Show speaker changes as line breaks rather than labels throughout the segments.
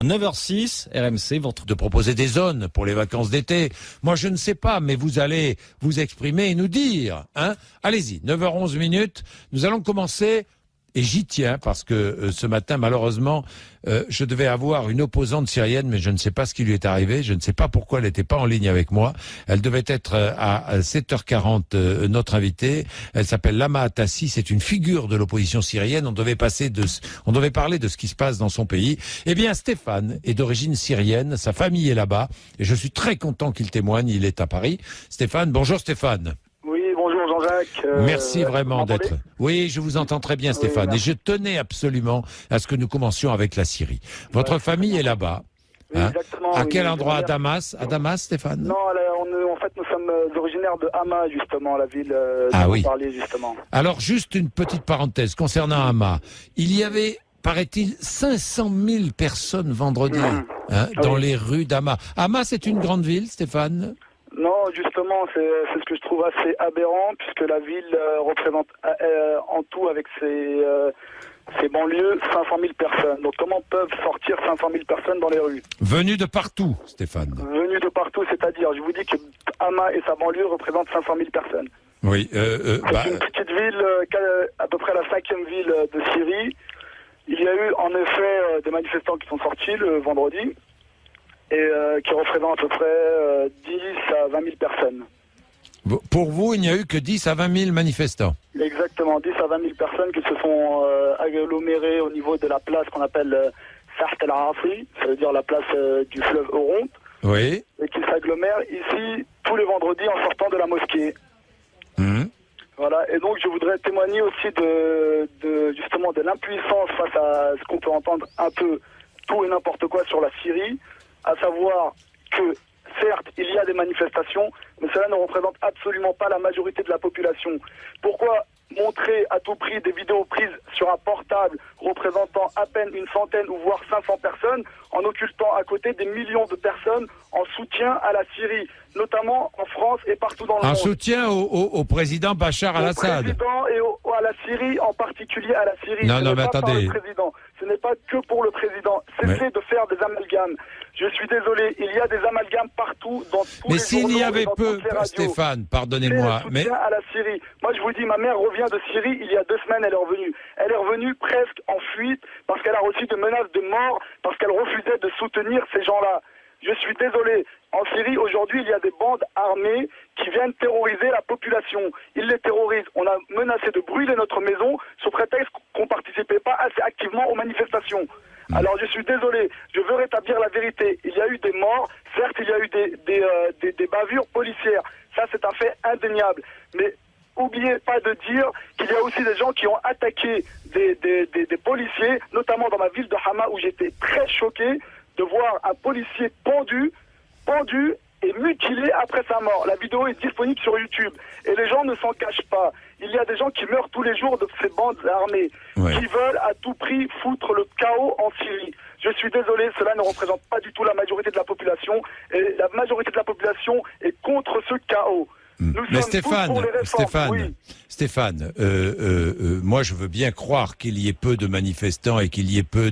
9h06, RMC,
de proposer des zones pour les vacances d'été. Moi, je ne sais pas, mais vous allez vous exprimer et nous dire. Hein. Allez-y, 9h11 minutes. Nous allons commencer, et j'y tiens, parce que ce matin, malheureusement, je devais avoir une opposante syrienne, mais je ne sais pas ce qui lui est arrivé. Je ne sais pas pourquoi elle n'était pas en ligne avec moi. Elle devait être à 7h40 notre invitée. Elle s'appelle Lama Atassi. C'est une figure de l'opposition syrienne. On devait parler de ce qui se passe dans son pays. Eh bien, Stéphane est d'origine syrienne. Sa famille est là-bas. Et je suis très content qu'il témoigne. Il est à Paris. Stéphane, bonjour Stéphane.
Bonjour Jean-Jacques.
Merci vraiment d'être. Oui, je vous entends très bien Stéphane. Oui, et je tenais absolument à ce que nous commencions avec la Syrie. Votre famille est là-bas.
Oui, exactement.
À quel endroit? À Damas? À Damas, Stéphane?
Non, en fait, nous sommes originaires de Hama, justement, la ville dont vous parliez, justement.
Alors, juste une petite parenthèse concernant Hama. Il y avait, paraît-il, 500 000 personnes vendredi dans les rues d'Hama. Hama, c'est une grande ville, Stéphane?
Non, justement, c'est ce que je trouve assez aberrant, puisque la ville représente en tout, avec ses banlieues, 500 000 personnes. Donc comment peuvent sortir 500 000 personnes dans les rues?
Venues de partout, Stéphane.
Venues de partout, c'est-à-dire, je vous dis que Hama et sa banlieue représentent 500 000 personnes.
Oui.
C'est une petite ville, à peu près la 5e ville de Syrie. Il y a eu en effet des manifestants qui sont sortis le vendredi, et qui représente à peu près 10 à 20 000 personnes.
Pour vous, il n'y a eu que 10 à 20 000 manifestants?
Exactement, 10 à 20 000 personnes qui se sont agglomérées au niveau de la place qu'on appelle Saht el-Arafi, ça veut dire la place du fleuve Oronte,
oui.
Et qui s'agglomèrent ici tous les vendredis en sortant de la mosquée. Voilà, et donc je voudrais témoigner aussi justement de l'impuissance face à ce qu'on peut entendre un peu tout et n'importe quoi sur la Syrie, à savoir que, certes, il y a des manifestations, mais cela ne représente absolument pas la majorité de la population. Pourquoi montrer à tout prix des vidéos prises sur un portable représentant à peine une centaine ou voire 500 personnes, en occultant à côté des millions de personnes en soutien à la Syrie, notamment en France et partout dans le monde.
En soutien au président Bachar al-Assad.
Au président et à la Syrie, en particulier à la Syrie.
Non, mais attendez.
Ce n'est pas que pour le président. Cessez de faire des amalgames. Je suis désolé, il y a des amalgames partout, dans tous les journaux.
Mais s'il y avait peu,
Stéphane,
pardonnez-moi.
Mais à la Syrie. Moi, je vous dis, ma mère revient de Syrie il y a 2 semaines, elle est revenue. Elle est revenue presque en fuite parce qu'elle a reçu des menaces de mort, parce qu'elle refusait de soutenir ces gens-là. Je suis désolé. En Syrie, aujourd'hui, il y a des bandes armées qui viennent terroriser la population. Ils les terrorisent. On a menacé de brûler notre maison sous prétexte qu'on ne participait pas assez activement aux manifestations. Alors je suis désolé, je veux rétablir la vérité. Il y a eu des morts, certes il y a eu des bavures policières. Ça c'est un fait indéniable. Mais n'oubliez pas de dire qu'il y a aussi des gens qui ont attaqué des policiers, notamment dans ma ville de Hama où j'étais très choqué de voir un policier pendu et mutilé après sa mort. La vidéo est disponible sur YouTube. Et les gens ne s'en cachent pas. Il y a des gens qui meurent tous les jours de ces bandes armées, qui veulent à tout prix foutre le chaos en Syrie. Je suis désolé, cela ne représente pas du tout la majorité de la population. Et la majorité de la population est contre ce chaos.
Mais Stéphane, moi je veux bien croire qu'il y ait peu de manifestants et qu'il y ait peu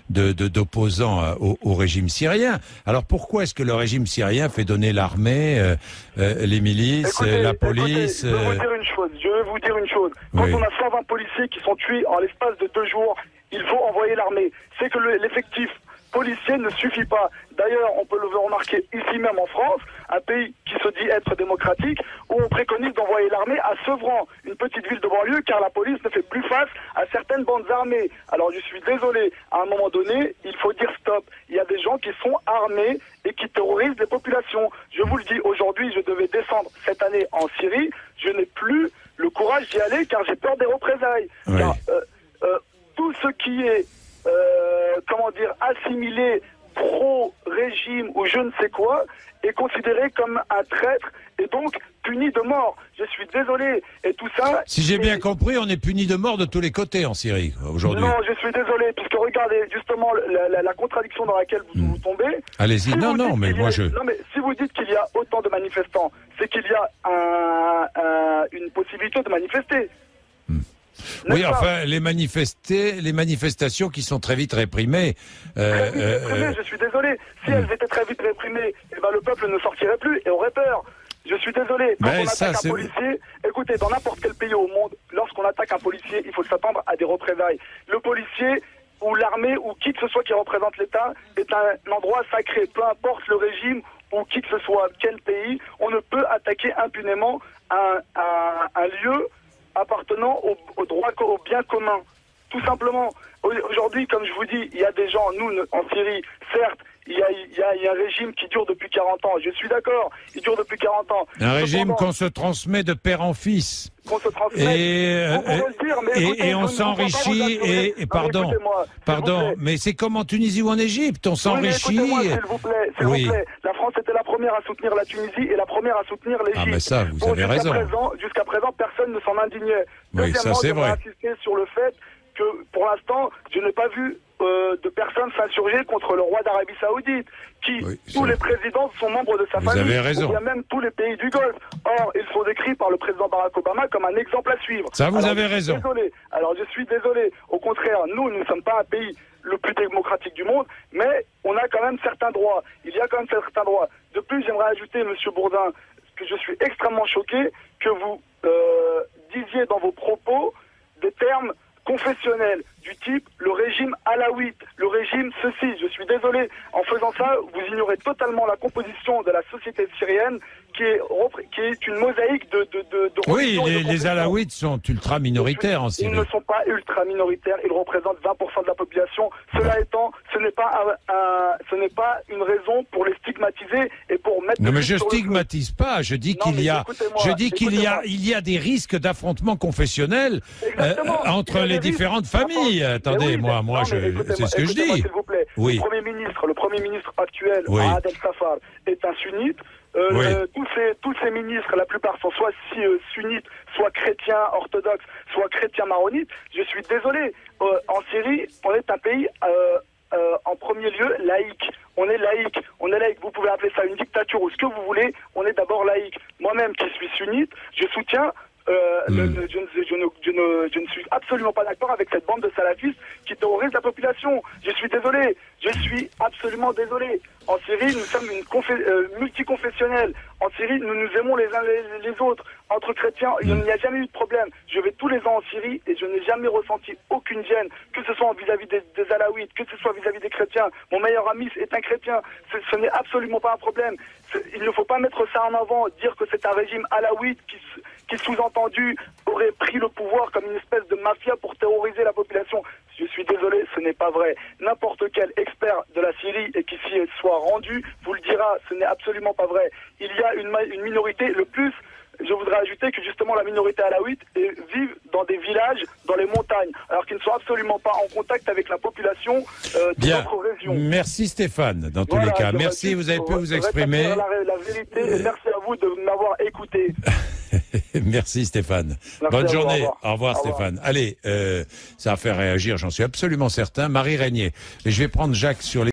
d'opposants au régime syrien. Alors pourquoi est-ce que le régime syrien fait donner l'armée, les milices, la police?
Je vais vous dire une chose. Quand on a 120 policiers qui sont tués en l'espace de 2 jours, il faut envoyer l'armée. C'est que l'effectif policier ne suffit pas. D'ailleurs, on peut le remarquer ici même en France, un pays qui se dit être démocratique, où on préconise d'envoyer l'armée à Sevran, une petite ville de banlieue, car la police ne fait plus face à certaines bandes armées. Alors je suis désolé, à un moment donné, il faut dire stop. Il y a des gens qui sont armés et qui terrorisent les populations. Je vous le dis, aujourd'hui, je devais descendre cette année en Syrie, je n'ai plus le courage d'y aller car j'ai peur des représailles. Car, tout ce qui est assimilé pro-régime ou je ne sais quoi est considéré comme un traître et donc puni de mort. Je suis désolé. Et tout ça...
Si j'ai bien compris, on est puni de mort de tous les côtés en Syrie aujourd'hui.
Non, je suis désolé, puisque regardez justement la contradiction dans laquelle vous tombez.
Allez-y,
si vous dites qu'il y a autant de manifestants, c'est qu'il y a une possibilité de manifester.
Oui, enfin, les manifestations qui sont très vite réprimées.
Très vite réprimées, je suis désolé. Si elles étaient très vite réprimées, eh ben, le peuple ne sortirait plus et aurait peur. Je suis désolé. Quand on attaque un policier, écoutez, dans n'importe quel pays au monde, lorsqu'on attaque un policier, il faut s'attendre à des représailles. Le policier ou l'armée ou qui que ce soit qui représente l'État est un endroit sacré. Peu importe le régime ou qui que ce soit, quel pays, on ne peut attaquer impunément un lieu appartenant au droit, au bien commun. Tout simplement. Aujourd'hui, comme je vous dis, il y a des gens, nous, en Syrie, certes, il y a un régime qui dure depuis 40 ans. Je suis d'accord, il dure depuis 40 ans.
Un régime qu'on se transmet de père en fils.
Qu'on se transmet.
Et on s'enrichit. Pardon, mais c'est comme en Tunisie ou en Égypte, on s'enrichit.
Écoutez-moi, s'il vous plaît. La France était la première à soutenir la Tunisie et la première à soutenir l'Égypte.
Ah, mais ça, vous avez raison.
Jusqu'à présent, personne ne s'en indignait.
Oui, ça c'est vrai.
Insister sur le fait que, pour l'instant, je n'ai pas vu de personnes s'insurger contre le roi d'Arabie Saoudite, tous les présidents sont membres de sa famille.
Vous avez raison.
Il y a même tous les pays du Golfe. Or, ils sont décrits par le président Barack Obama comme un exemple à suivre.
Ça, vous avez raison.
Alors, je suis désolé. Au contraire, nous ne sommes pas un pays le plus démocratique du monde, mais on a quand même certains droits. Il y a quand même certains droits. De plus, j'aimerais ajouter, Monsieur Bourdin, que je suis extrêmement choqué que vous disiez dans vos propos des termes confessionnels du type le régime alaouite, le régime ceci. Je suis désolé. En faisant ça, vous ignorez totalement la composition de la société syrienne qui est une mosaïque de
oui, les alaouites sont ultra minoritaires en Syrie.
Ils ne sont pas ultra minoritaires, ils représentent 20% de la population. Cela étant, ce n'est pas une raison pour les stigmatiser et pour mettre.
Non, mais je stigmatise pas. Je dis qu'il y a des risques d'affrontements confessionnels entre les différentes familles. Attendez, moi, c'est ce que je dis.
S'il vous plaît.
Oui.
Le premier ministre actuel, Ahad El-Safar, est un sunnite. Tous ces ministres, la plupart sont soit sunnites, soit chrétiens orthodoxes, soit chrétiens maronites. Je suis désolé. En Syrie, on est un pays en premier lieu laïque. On est laïque. Vous pouvez appeler ça une dictature ou ce que vous voulez. On est d'abord laïque. Moi-même, qui suis sunnite, je soutiens. Je ne suis absolument pas d'accord avec cette bande de salafistes qui terrorise la population. Je suis désolé. Je suis absolument désolé. En Syrie, nous sommes multiconfessionnels. En Syrie, nous nous aimons les uns les autres. Entre chrétiens, il n'y a jamais eu de problème. Je vais tous les ans en Syrie et je n'ai jamais ressenti aucune gêne, que ce soit vis-à-vis des alaouites, que ce soit vis-à-vis des chrétiens. Mon meilleur ami est un chrétien. Ce n'est absolument pas un problème. Il ne faut pas mettre ça en avant, dire que c'est un régime alaouite qui sous-entendu aurait pris le pouvoir comme une espèce de mafia pour terroriser la population. Je suis désolé, ce n'est pas vrai. N'importe quel expert de la Syrie et qui s'y soit rendu vous le dira, ce n'est absolument pas vrai. Il y a une minorité, le plus, je voudrais ajouter que justement la minorité alaouite vivent dans des villages, dans les montagnes, alors qu'ils ne sont absolument pas en contact avec la population de notre région.
Merci Stéphane, dans tous les cas. Merci, vous avez pu vous exprimer.
La vérité, et merci à vous de m'avoir écouté.
Merci Stéphane. Bonne journée. Au revoir Stéphane. Allez, ça va faire réagir, j'en suis absolument certain. Marie Régnier. Et je vais prendre Jacques sur les